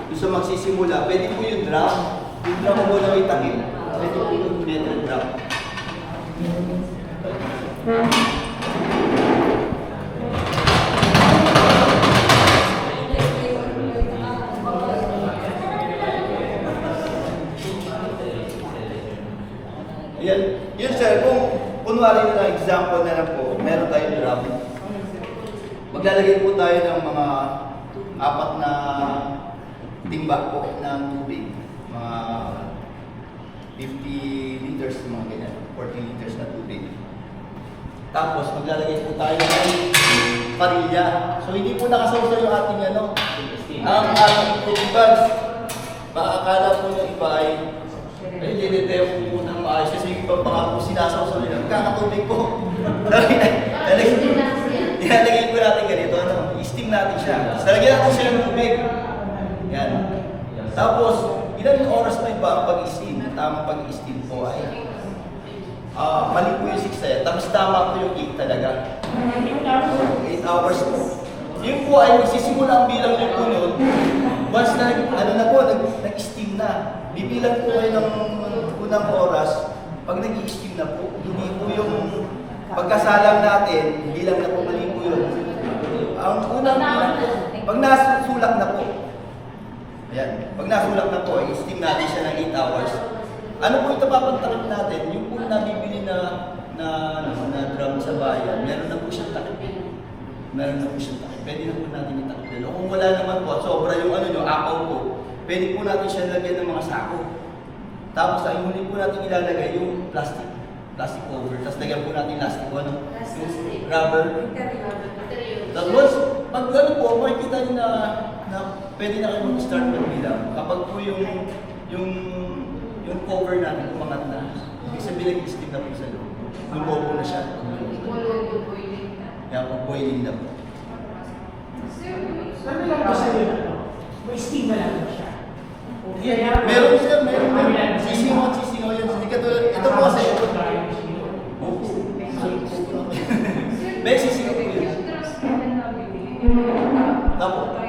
doon sa magsisimula, pwede po yung drum. Yung drum mo lang itakip. Pwede po yung metal drum. Yan. Yun sir, kung kunwari na example na lang po, meron tayong drum. Maglalagay po tayo ng mga 4 na timba po ng tubig. Mga 50 liters, mga ganyan. 40 liters na tubig. Tapos maglalagay po tayo ng parilya. So hindi po nakasawsaw yung ating ano. Ang ating tubig bags. Makakala po yung iba ay diniteo po muna ng maayos kasi yung iba pa po sinasawsaw nila. Kakatubig po. Ilalagay po natin ganito, ano, i-steam natin siya. Tapos lalagyan natin siya ng tubig. Yan. Tapos, ilang oras pa ba ang pag-i-steam? Tamang pag-i-steam po ay mali po yung 6 yan. Tapos tama po yung 8 talaga. 8 hours po. Yun po ay magsisimula ang bilang yung punod. Once na, ano na po, nag-steam na. Bibilang po kayo ng unang oras. Pag nag-i-steam na po, hindi po yung pagkasalang natin, bilang na po mali po yun. Ang unang bilang po, pag nasulak na po, ayan, pag nasulak na po, i-steam natin siya ng 8 hours. Ano po ito papantakip natin? Yung po nabibili na drum sa bayan, meron na po siyang takip. Meron na po siyang takip. Pwede na po natin itakip. Kung wala naman po, sobra yung ano nyo, apaw po, pwede po natin siya lagyan ng mga sako. Tapos ang huli po natin ilalagay yung plastic cover. Tapos lagyan po natin elastic ano? Rubber. Tapos, pag ano po, makikita nyo na pwede na kayo mag-start magbilang. Kapag po yung cover natin umangat na, ibig sabihin nag-steam na po sa loob. Lumobo na siya. Kaya po boiling na po. Ano lang ba sa yun? May steam na lang siya. Meron siya, meron. Sisingaw yan. Hindi katulad, ito po kasi. May sisingaw po yun. Tapo.